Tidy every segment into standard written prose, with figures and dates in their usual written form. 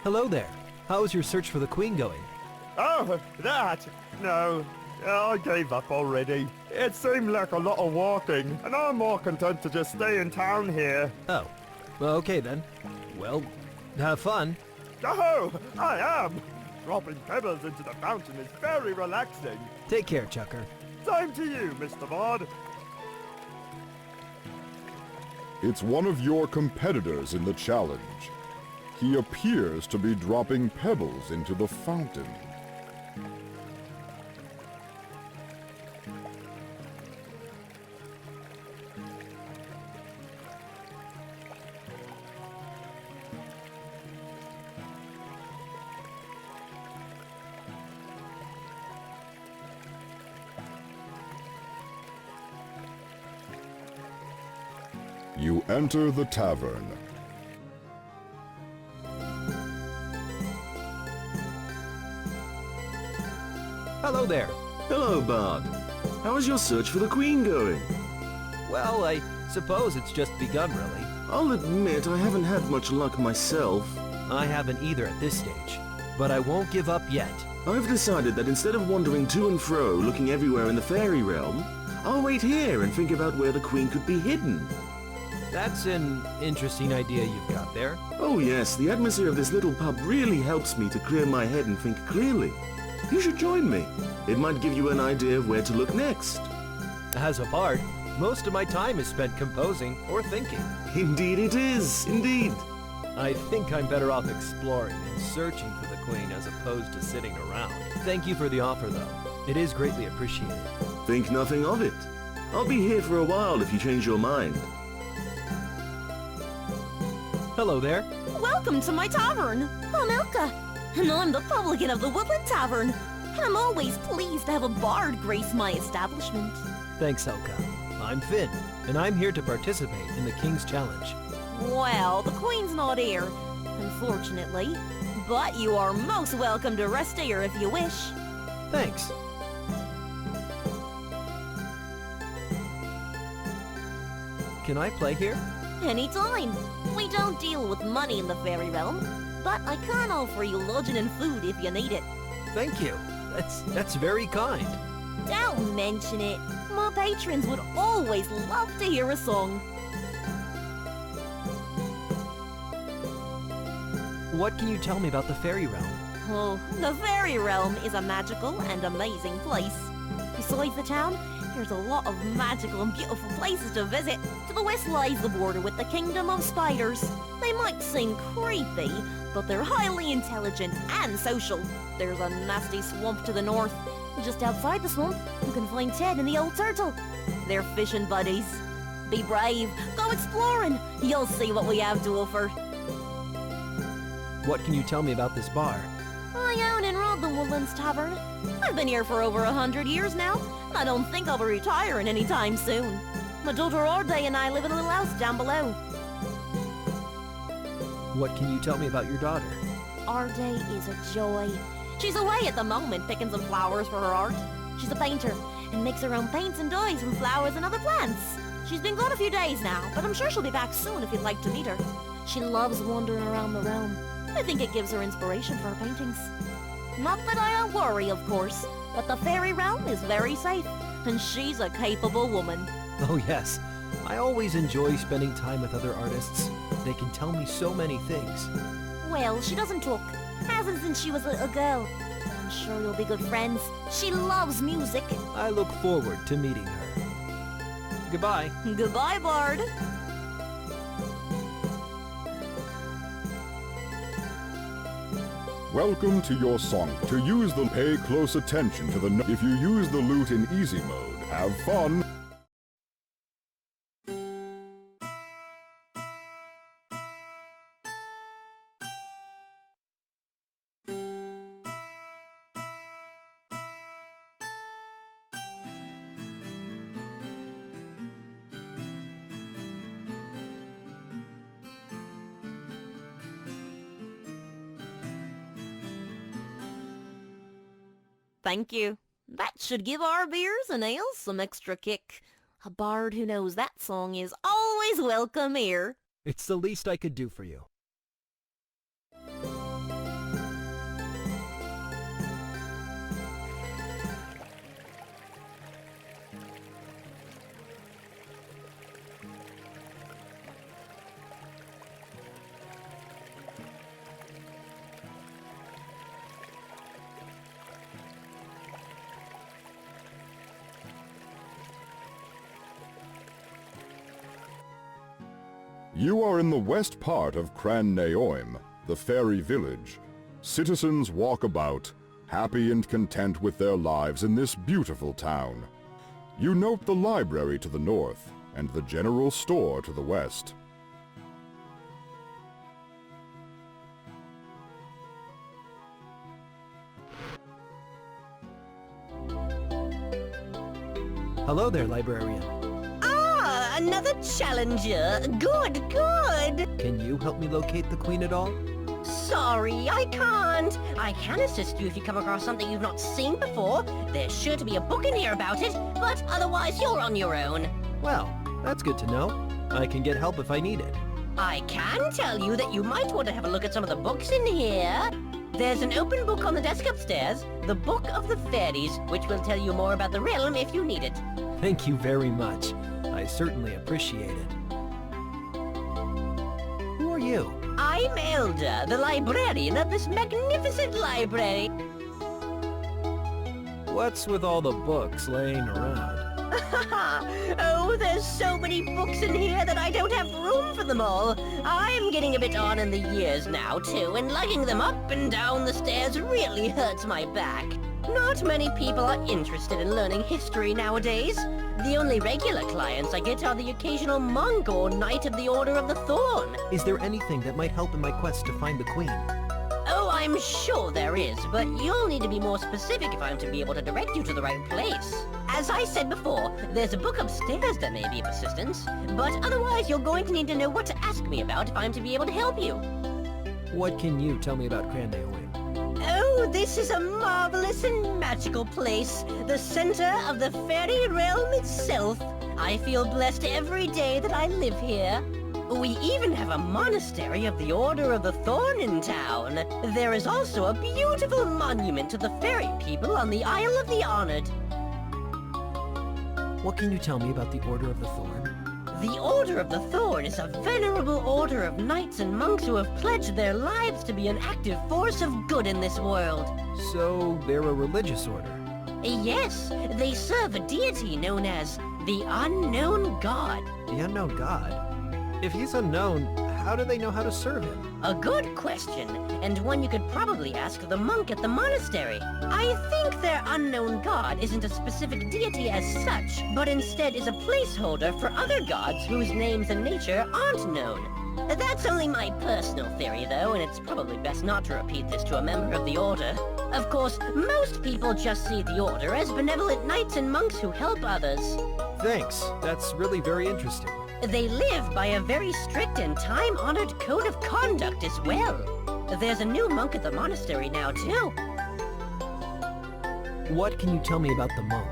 Hello there. How's your search for the Queen going? Oh, that? No, I gave up already. It seemed like a lot of walking, and I'm more content to just stay in town here. Oh, well, okay then. Well, have fun. Oh, I am! Dropping pebbles into the fountain is very relaxing. Take care, Chucker. Same to you, Mr. Vaughn. It's one of your competitors in the challenge. He appears to be dropping pebbles into the fountain. You enter the tavern. Hello there. Hello, Bard. How is your search for the Queen going? Well, I suppose it's just begun, really. I'll admit I haven't had much luck myself. I haven't either at this stage, but I won't give up yet. I've decided that instead of wandering to and fro looking everywhere in the fairy realm, I'll wait here and think about where the Queen could be hidden. That's an interesting idea you've got there. Oh yes, the atmosphere of this little pub really helps me to clear my head and think clearly. You should join me. It might give you an idea of where to look next. As a bard, most of my time is spent composing or thinking. Indeed it is, indeed. I think I'm better off exploring and searching for the Queen as opposed to sitting around. Thank you for the offer, though. It is greatly appreciated. Think nothing of it. I'll be here for a while if you change your mind. Hello there. Welcome to my tavern. I'm Ilka, and I'm the publican of the Woodland Tavern. And I'm always pleased to have a bard grace my establishment. Thanks, Elka. I'm Finn, and I'm here to participate in the King's Challenge. Well, the Queen's not here, unfortunately. But you are most welcome to rest here if you wish. Thanks. Can I play here? Anytime. We don't deal with money in the fairy realm, but I can offer you lodging and food if you need it. Thank you. That's very kind. Don't mention it. My patrons would always love to hear a song. What can you tell me about the fairy realm? Oh, the fairy realm is a magical and amazing place. Besides the town, there's a lot of magical and beautiful places to visit. To the west lies the border with the kingdom of spiders. They might seem creepy, but they're highly intelligent and social. There's a nasty swamp to the north. Just outside the swamp, you can find Ted and the old turtle. They're fishing buddies. Be brave, go exploring. You'll see what we have to offer. What can you tell me about this bar? I own and run the Woodlands Tavern. I've been here for over 100 years now, and I don't think I'll be retiring anytime soon. My daughter Arday and I live in a little house down below. What can you tell me about your daughter? Arday is a joy. She's away at the moment picking some flowers for her art. She's a painter and makes her own paints and dyes from flowers and other plants. She's been gone a few days now, but I'm sure she'll be back soon if you'd like to meet her. She loves wandering around the realm. I think it gives her inspiration for her paintings. Not that I worry, of course, but the fairy realm is very safe, and she's a capable woman. Oh yes, I always enjoy spending time with other artists. They can tell me so many things. Well, she doesn't talk. Hasn't since she was a girl. I'm sure you'll be good friends. She loves music. I look forward to meeting her. Goodbye. Goodbye, Bard. Welcome to your song. To use them, pay close attention to the if you use the lute in easy mode, have fun. Thank you. That should give our beers and ales some extra kick. A bard who knows that song is always welcome here. It's the least I could do for you. You are in the west part of Cran Neoim, the fairy village. Citizens walk about, happy and content with their lives in this beautiful town. You note the library to the north, and the general store to the west. Hello there, librarian. Ah, another challenger. Good, good. Can you help me locate the queen at all? Sorry, I can't. I can assist you if you come across something you've not seen before. There's sure to be a book in here about it, but otherwise you're on your own. Well, that's good to know. I can get help if I need it. I can tell you that you might want to have a look at some of the books in here. There's an open book on the desk upstairs, the Book of the Fairies, which will tell you more about the realm if you need it. Thank you very much. I certainly appreciate it. Who are you? I'm Elda, the librarian of this magnificent library. What's with all the books laying around? Oh, there's so many books in here that I don't have room for them all. I'm getting a bit on in the years now, too, and lugging them up and down the stairs really hurts my back. Not many people are interested in learning history nowadays. The only regular clients I get are the occasional monk or knight of the Order of the Thorne. Is there anything that might help in my quest to find the queen? Oh, I'm sure there is, but you'll need to be more specific if I'm to be able to direct you to the right place. As I said before, there's a book upstairs that may be of assistance, but otherwise you're going to need to know what to ask me about if I'm to be able to help you. What can you tell me about Cran Neoim? Oh, this is a marvelous and magical place, the center of the fairy realm itself. I feel blessed every day that I live here. We even have a monastery of the Order of the Thorne in town. There is also a beautiful monument to the fairy people on the Isle of the Honored. What can you tell me about the Order of the Thorne? The Order of the Thorne is a venerable order of knights and monks who have pledged their lives to be an active force of good in this world. So, they're a religious order? Yes, they serve a deity known as the Unknown God. The unknown god? If he's unknown, how do they know how to serve him? A good question, and one you could probably ask the monk at the monastery. I think their unknown god isn't a specific deity as such, but instead is a placeholder for other gods whose names and nature aren't known. That's only my personal theory, though, and it's probably best not to repeat this to a member of the Order. Of course, most people just see the Order as benevolent knights and monks who help others. Thanks, that's really very interesting. They live by a very strict and time-honored code of conduct as well. There's a new monk at the monastery now, too. What can you tell me about the monk?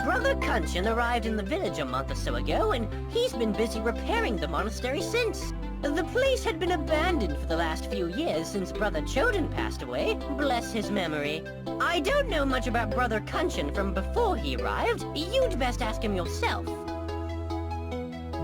Brother Kunchin arrived in the village a month or so ago, and he's been busy repairing the monastery since. The place had been abandoned for the last few years since Brother Choden passed away, bless his memory. I don't know much about Brother Kunchin from before he arrived. You'd best ask him yourself.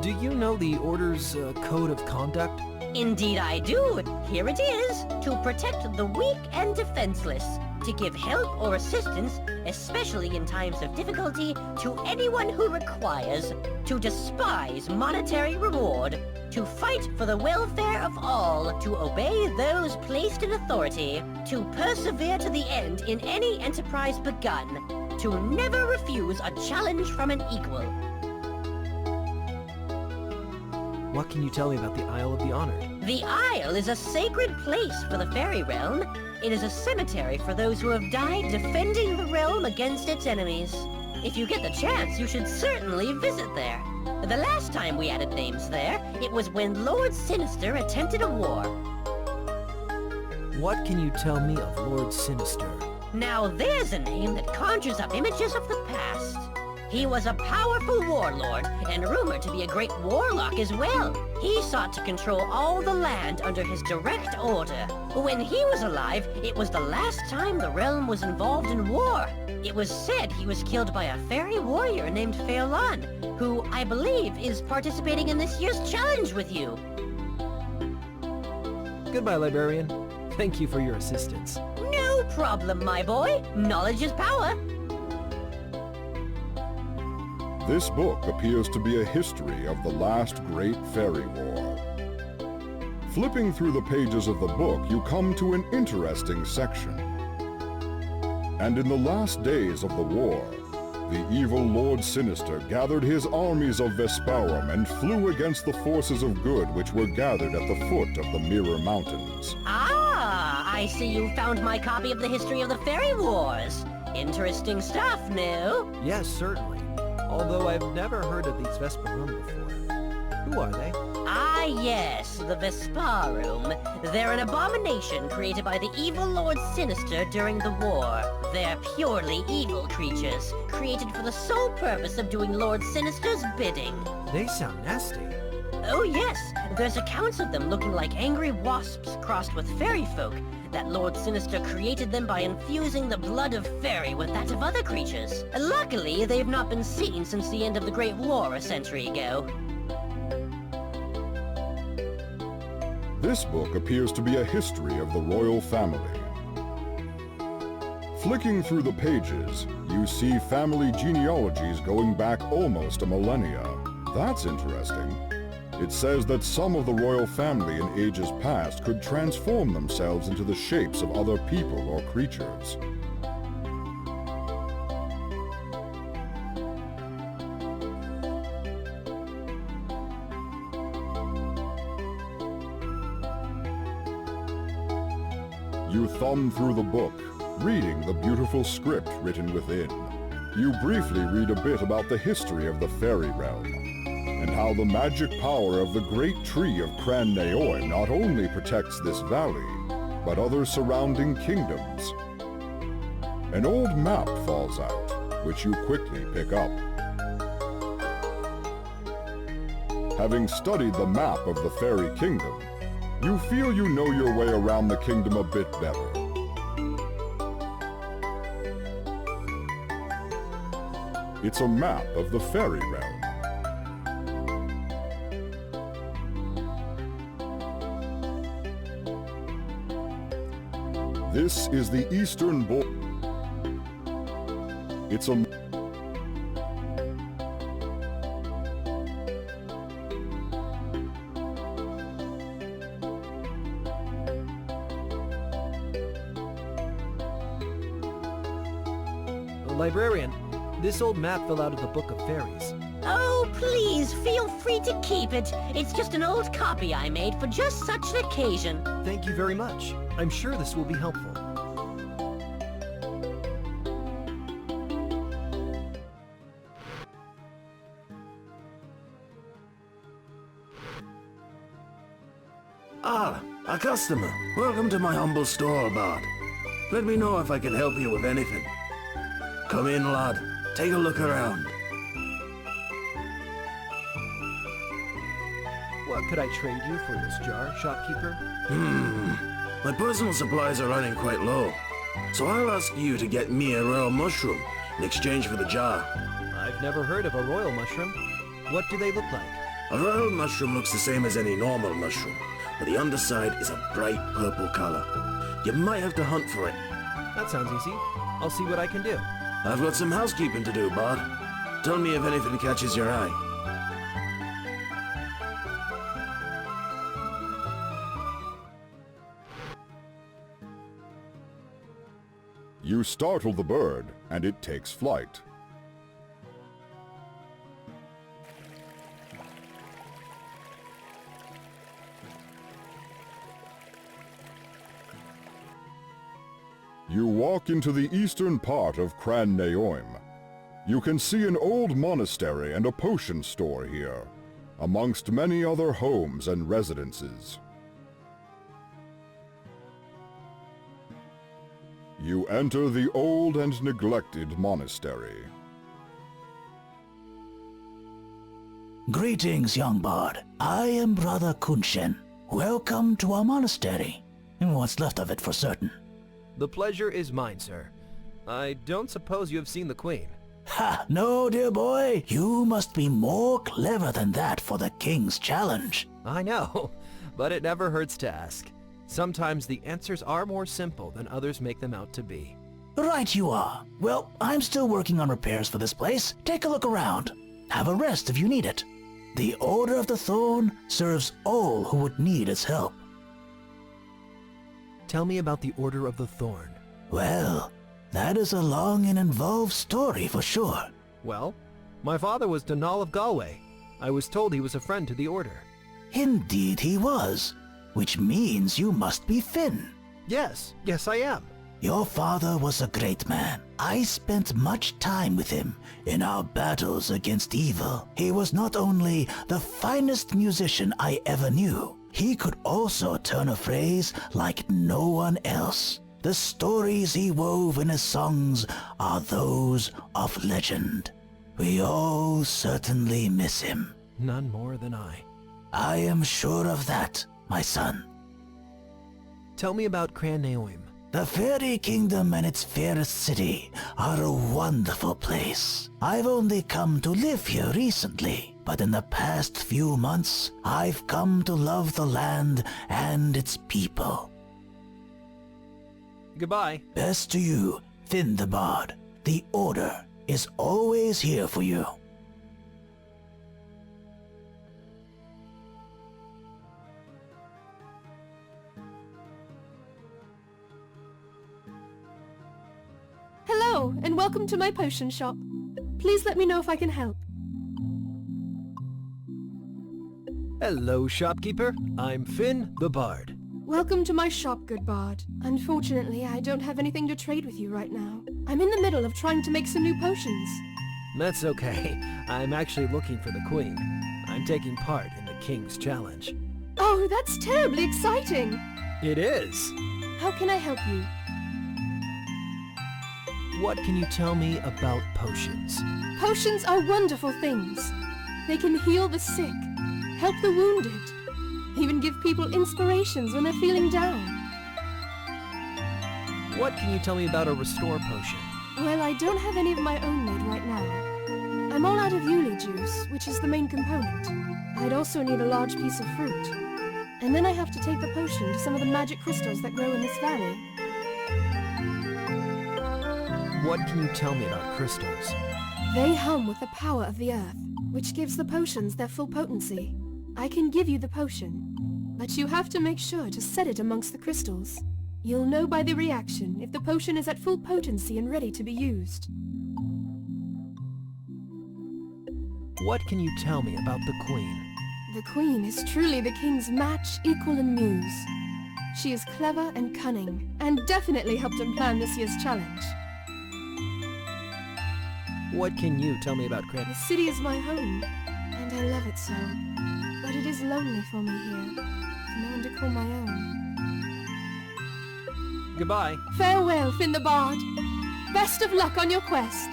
Do you know the Order's code of conduct? Indeed I do. Here it is. To protect the weak and defenseless. To give help or assistance, especially in times of difficulty, to anyone who requires. To despise monetary reward. To fight for the welfare of all. To obey those placed in authority. To persevere to the end in any enterprise begun. To never refuse a challenge from an equal. What can you tell me about the Isle of the Honored? The Isle is a sacred place for the fairy realm. It is a cemetery for those who have died defending the realm against its enemies. If you get the chance, you should certainly visit there. The last time we added names there, it was when Lord Sinister attempted a war. What can you tell me of Lord Sinister? Now there's a name that conjures up images of the past. He was a powerful warlord, and rumored to be a great warlock as well. He sought to control all the land under his direct order. When he was alive, it was the last time the realm was involved in war. It was said he was killed by a fairy warrior named Fairlan, who I believe is participating in this year's challenge with you. Goodbye, librarian. Thank you for your assistance. No problem, my boy. Knowledge is power. This book appears to be a history of the last great fairy war. Flipping through the pages of the book, you come to an interesting section. And in the last days of the war, the evil Lord Sinister gathered his armies of Vespa Room and flew against the forces of good which were gathered at the foot of the Mirror Mountains. Ah, I see you found my copy of the history of the Fairy Wars. Interesting stuff, no? Yes, certainly. Although I've never heard of these Vespa Room before. Who are they? Ah, yes, the Vespa Room. They're an abomination created by the evil Lord Sinister during the war. They're purely evil creatures, created for the sole purpose of doing Lord Sinister's bidding. They sound nasty. Oh yes, there's accounts of them looking like angry wasps crossed with fairy folk. That Lord Sinister created them by infusing the blood of fairy with that of other creatures. Luckily, they've not been seen since the end of the Great War a century ago. This book appears to be a history of the royal family. Flicking through the pages, you see family genealogies going back almost a millennia. That's interesting. It says that some of the royal family in ages past could transform themselves into the shapes of other people or creatures. You thumb through the book, reading the beautiful script written within. You briefly read a bit about the history of the fairy realm, and how the magic power of the great tree of Gran not only protects this valley, but other surrounding kingdoms. An old map falls out, which you quickly pick up. Having studied the map of the fairy kingdom, you feel you know your way around the kingdom a bit better. It's a map of the fairy realm. This is the eastern border. It's a Librarian, this old map fell out of the Book of Fairies. Oh, please, feel free to keep it. It's just an old copy I made for just such an occasion. Thank you very much. I'm sure this will be helpful. Ah, a customer. Welcome to my humble store, Bard. Let me know if I can help you with anything. Come in, lad. Take a look around. What could I trade you for this jar, shopkeeper? My personal supplies are running quite low, so I'll ask you to get me a royal mushroom in exchange for the jar. I've never heard of a royal mushroom. What do they look like? A royal mushroom looks the same as any normal mushroom, but the underside is a bright purple color. You might have to hunt for it. That sounds easy. I'll see what I can do. I've got some housekeeping to do, Bard. Tell me if anything catches your eye. You startle the bird, and it takes flight. You walk into the eastern part of Gran. You can see an old monastery and a potion store here, amongst many other homes and residences. You enter the old and neglected monastery. Greetings, young bard. I am Brother Kunshen. Welcome to our monastery, and what's left of it for certain. The pleasure is mine, sir. I don't suppose you have seen the Queen. Ha! No, dear boy. You must be more clever than that for the king's challenge. I know, but it never hurts to ask. Sometimes the answers are more simple than others make them out to be. Right you are. Well, I'm still working on repairs for this place. Take a look around. Have a rest if you need it. The Order of the Thorne serves all who would need its help. tell me about the Order of the Thorne? Well, that is a long and involved story for sure. Well, my father was Donal of Galway. I was told he was a friend to the Order. Indeed he was, which means you must be Finn. Yes, I am. Your father was a great man. I spent much time with him in our battles against evil. He was not only the finest musician I ever knew, he could also turn a phrase like no one else. The stories he wove in his songs are those of legend. We all certainly miss him. None more than I. I am sure of that, my son. Tell me about Cran Naoim. The fairy kingdom and its fairest city are a wonderful place. I've only come to live here recently, but in the past few months, I've come to love the land and its people. Goodbye. Best to you, Finn the Bard. The Order is always here for you. Hello, and welcome to my potion shop. Please let me know if I can help. Hello, shopkeeper. I'm Finn the Bard. Welcome to my shop, good bard. Unfortunately, I don't have anything to trade with you right now. I'm in the middle of trying to make some new potions. That's okay. I'm actually looking for the Queen. I'm taking part in the King's Challenge. Oh, that's terribly exciting! It is. How can I help you? What can you tell me about potions? Potions are wonderful things. They can heal the sick, help the wounded, even give people inspirations when they're feeling down. What can you tell me about a restore potion? Well, I don't have any of my own made right now. I'm all out of Yuli juice, which is the main component. I'd also need a large piece of fruit. And then I have to take the potion to some of the magic crystals that grow in this valley. What can you tell me about crystals? They hum with the power of the earth, which gives the potions their full potency. I can give you the potion, but you have to make sure to set it amongst the crystals. You'll know by the reaction if the potion is at full potency and ready to be used. What can you tell me about the Queen? The Queen is truly the King's match, equal and muse. She is clever and cunning, and definitely helped him plan this year's challenge. What can you tell me about Cran? The city is my home, and I love it so. But it is lonely for me here, with no one to call my own. Goodbye. Farewell, Finn the Bard. Best of luck on your quest.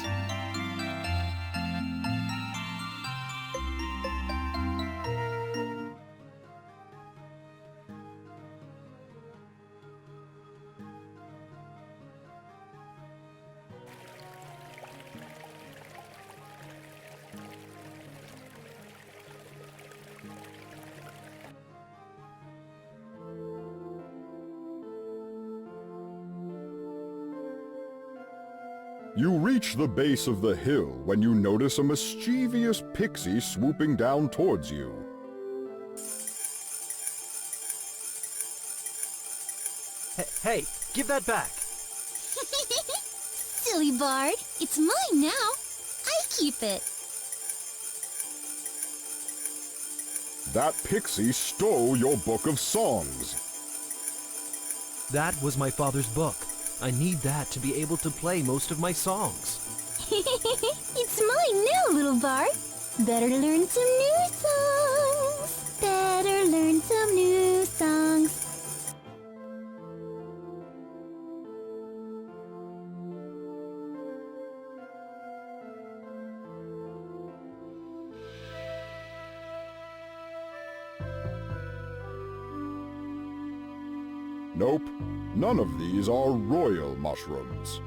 You reach the base of the hill when you notice a mischievous pixie swooping down towards you. Hey, give that back. Silly bard, it's mine now. I keep it. That pixie stole your book of songs. That was my father's book. I need that to be able to play most of my songs. It's mine now, little bard. Better learn some new songs. Better learn some new songs. Nope, none of these are royal mushrooms.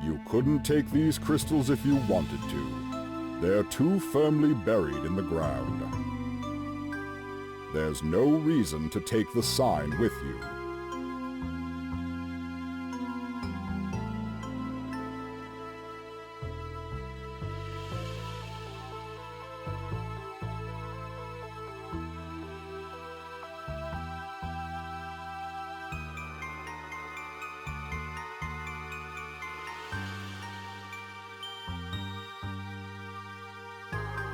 You couldn't take these crystals if you wanted to. They're too firmly buried in the ground. There's no reason to take the sign with you.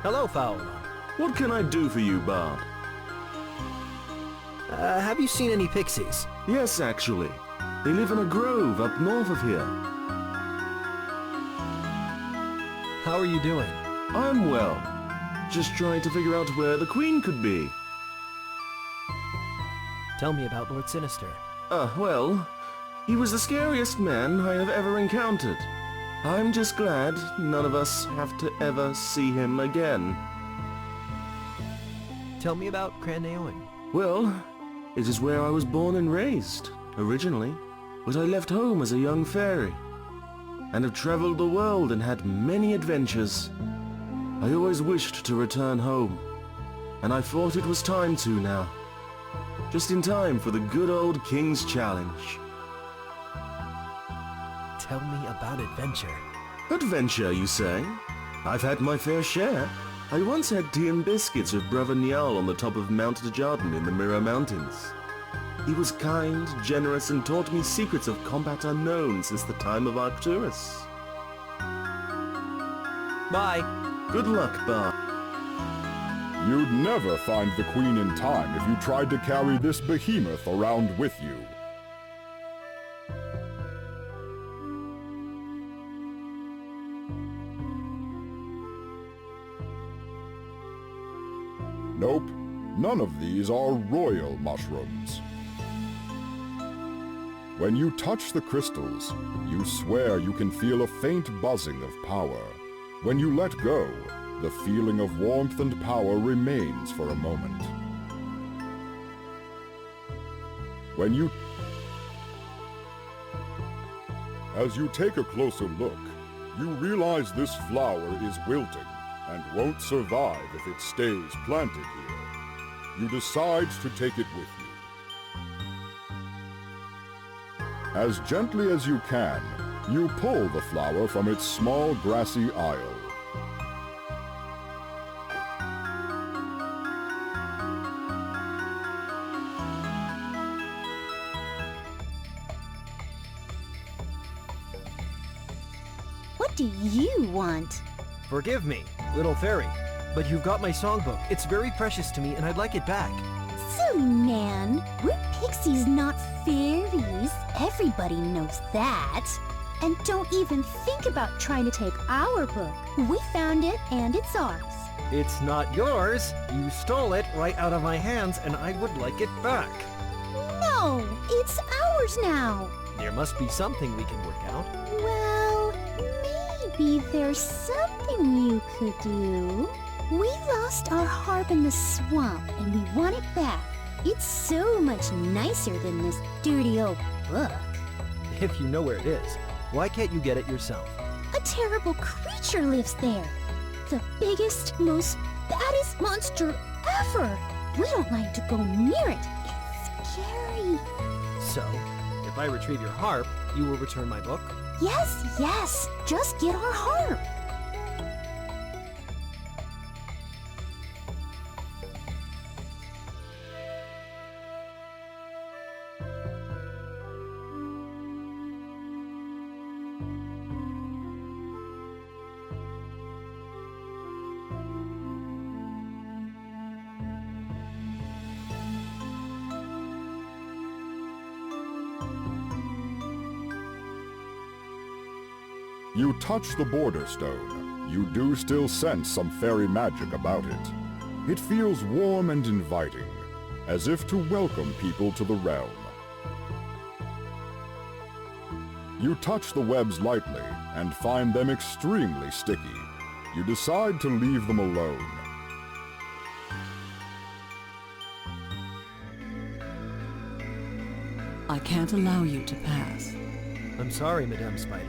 Hello, Fowler. What can I do for you, Bard? Have you seen any pixies? Yes, actually. They live in a grove up north of here. How are you doing? I'm well. Just trying to figure out where the Queen could be. Tell me about Lord Sinister. Well, he was the scariest man I have ever encountered. I'm just glad none of us have to ever see him again. Tell me about Gran Well, it is where I was born and raised, originally, but I left home as a young fairy, and have traveled the world and had many adventures. I always wished to return home, and I thought it was time to now. Just in time for the good old King's Challenge. Tell me about adventure. Adventure, you say? I've had my fair share. I once had tea and biscuits with Brother Niall on the top of Mount Dujardin in the Mirror Mountains. He was kind, generous, and taught me secrets of combat unknown since the time of Arcturus. Bye. Good luck, Bard. You'd never find the Queen in time if you tried to carry this behemoth around with you. Nope, none of these are royal mushrooms. When you touch the crystals, you swear you can feel a faint buzzing of power. When you let go, the feeling of warmth and power remains for a moment. As you take a closer look, you realize this flower is wilting and won't survive if it stays planted here. You decide to take it with you. As gently as you can, you pull the flower from its small grassy aisle. What do you want? Forgive me, little fairy, but you've got my songbook. It's very precious to me, and I'd like it back. Silly man, we're pixies, not fairies. Everybody knows that. And don't even think about trying to take our book. We found it, and it's ours. It's not yours. You stole it right out of my hands, and I would like it back. No, it's ours now. There must be something we can work out. Well, maybe there's something you could do. We lost our harp in the swamp, and we want it back. It's so much nicer than this dirty old book. If you know where it is, why can't you get it yourself? A terrible creature lives there. The biggest, most baddest monster ever. We don't like to go near it. It's scary. So, if I retrieve your harp, you will return my book? Yes, yes. Just get our harp. You touch the border stone. You do still sense some fairy magic about it. It feels warm and inviting, as if to welcome people to the realm. You touch the webs lightly and find them extremely sticky. You decide to leave them alone. I can't allow you to pass. I'm sorry, Madame Spider,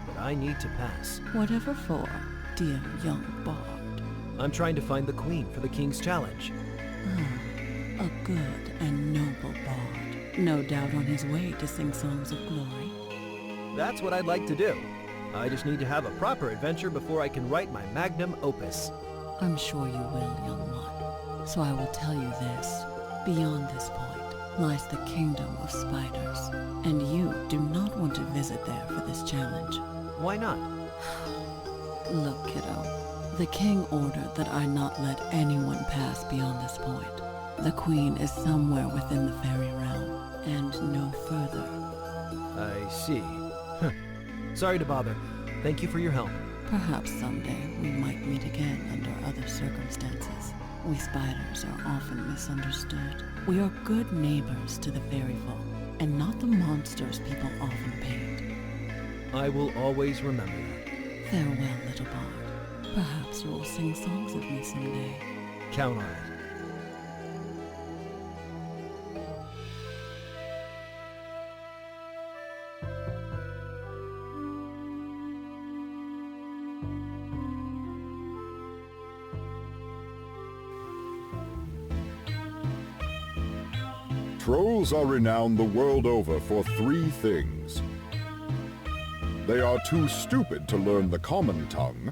but I need to pass. Whatever for, dear young bard? I'm trying to find the Queen for the King's Challenge. A good and noble bard. No doubt on his way to sing songs of glory. That's what I'd like to do. I just need to have a proper adventure before I can write my magnum opus. I'm sure you will, young one. So I will tell you this. Beyond this point lies the kingdom of spiders, and you do not want to visit there for this challenge. Why not? Look, kiddo, The king ordered that I not let anyone pass beyond this point. The queen is somewhere within the fairy realm, and no further. I see. Huh. Sorry to bother. Thank you for your help. Perhaps someday we might meet again under other circumstances. We spiders are often misunderstood. We are good neighbors to the fairy folk, and not the monsters people often paint. I will always remember that. Farewell, little bard. Perhaps you will sing songs of me someday. Count on it. Trolls are renowned the world over for three things. They are too stupid to learn the common tongue,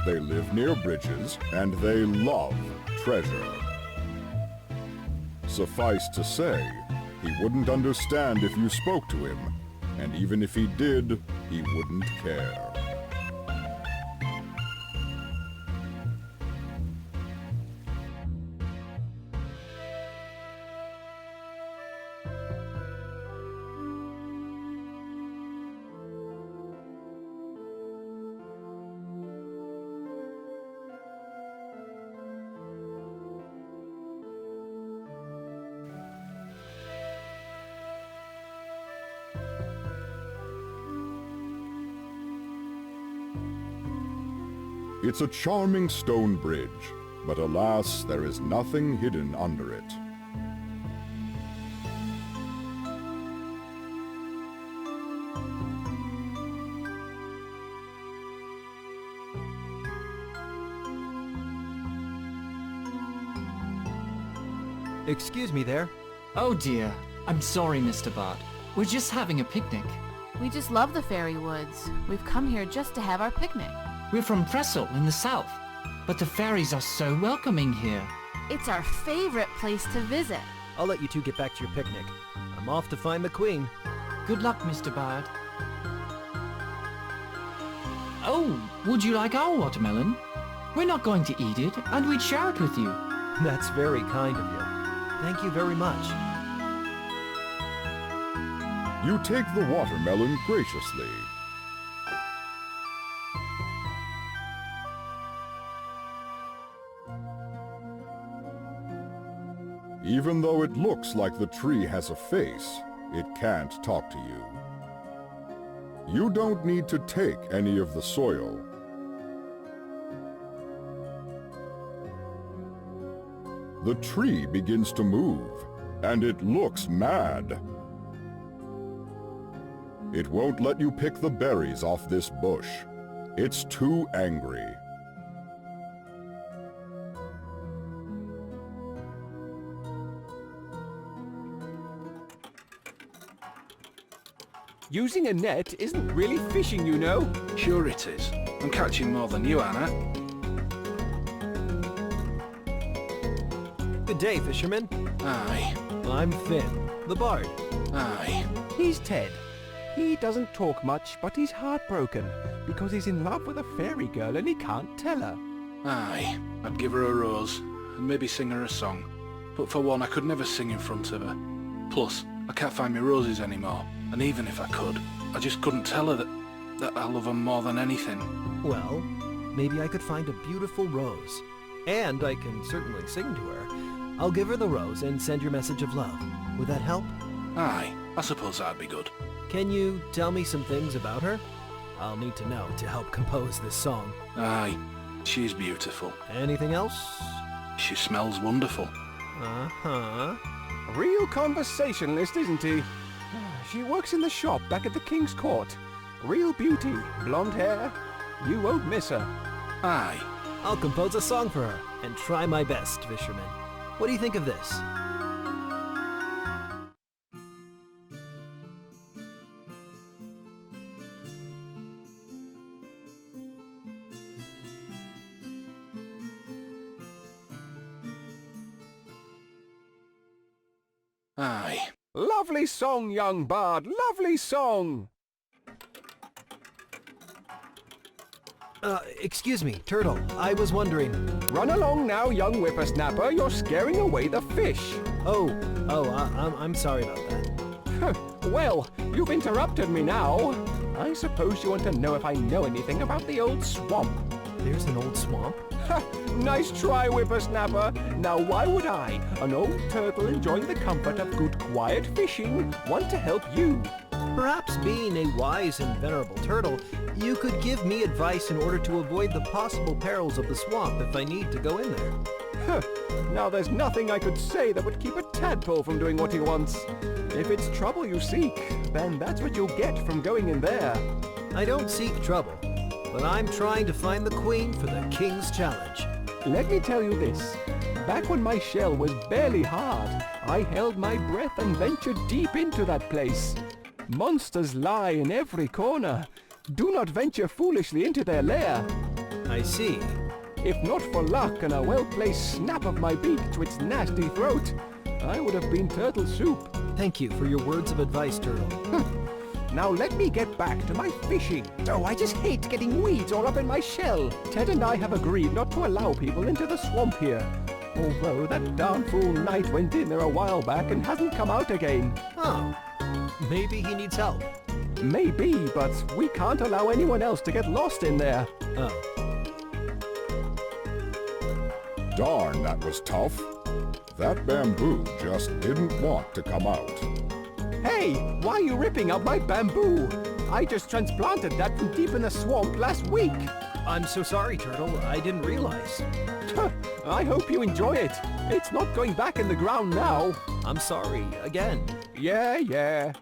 they live near bridges, and they love treasure. Suffice to say, he wouldn't understand if you spoke to him, and even if he did, he wouldn't care. It's a charming stone bridge, but alas, there is nothing hidden under it. Excuse me there. Oh dear. I'm sorry, Mr. Bard. We're just having a picnic. We just love the fairy woods. We've come here just to have our picnic. We're from Pressel in the south, but the fairies are so welcoming here. It's our favorite place to visit. I'll let you two get back to your picnic. I'm off to find the queen. Good luck, Mr. Bard. Oh, would you like our watermelon? We're not going to eat it, and we'd share it with you. That's very kind of you. Thank you very much. You take the watermelon graciously. Even though it looks like the tree has a face, it can't talk to you. You don't need to take any of the soil. The tree begins to move, and it looks mad. It won't let you pick the berries off this bush. It's too angry. Using a net isn't really fishing, you know. Sure it is. I'm catching more than you, Anna. Good day, fisherman. Aye. I'm Finn, the bard. Aye. He's Ted. He doesn't talk much, but he's heartbroken because he's in love with a fairy girl and he can't tell her. Aye. I'd give her a rose and maybe sing her a song. But for one, I could never sing in front of her. Plus, I can't find my roses anymore. And even if I could, I just couldn't tell her that I love her more than anything. Well, maybe I could find a beautiful rose. And I can certainly sing to her. I'll give her the rose and send your message of love. Would that help? Aye, I suppose that'd be good. Can you tell me some things about her? I'll need to know to help compose this song. Aye, she's beautiful. Anything else? She smells wonderful. Uh-huh. A real conversationalist, isn't he? She works in the shop back at the King's Court. Real beauty, blonde hair. You won't miss her. Aye. I'll compose a song for her and try my best, fisherman. What do you think of this? Aye. Lovely song, young bard, lovely song! Excuse me, Turtle. I was wondering... Run along now, young whippersnapper. You're scaring away the fish. I'm sorry about that. Well, you've interrupted me now. I suppose you want to know if I know anything about the old swamp. There's an old swamp? Nice try, whippersnapper. Now why would I, an old turtle enjoying the comfort of good quiet fishing, want to help you? Perhaps being a wise and venerable turtle, you could give me advice in order to avoid the possible perils of the swamp if I need to go in there. Now there's nothing I could say that would keep a tadpole from doing what he wants. If it's trouble you seek, then that's what you'll get from going in there. I don't seek trouble, but I'm trying to find the queen for the king's challenge. Let me tell you this. Back when my shell was barely hard, I held my breath and ventured deep into that place. Monsters lie in every corner. Do not venture foolishly into their lair. I see. If not for luck and a well-placed snap of my beak to its nasty throat, I would have been turtle soup. Thank you for your words of advice, Turtle. Now let me get back to my fishing. Oh, I just hate getting weeds all up in my shell. Ted and I have agreed not to allow people into the swamp here. Although that darn fool Knight went in there a while back and hasn't come out again. Oh, maybe he needs help. Maybe, but we can't allow anyone else to get lost in there. Oh. Darn, that was tough. That bamboo just didn't want to come out. Hey, why are you ripping up my bamboo? I just transplanted that from deep in the swamp last week. I'm so sorry, Turtle. I didn't realize. I hope you enjoy it. It's not going back in the ground now. I'm sorry, again. Yeah.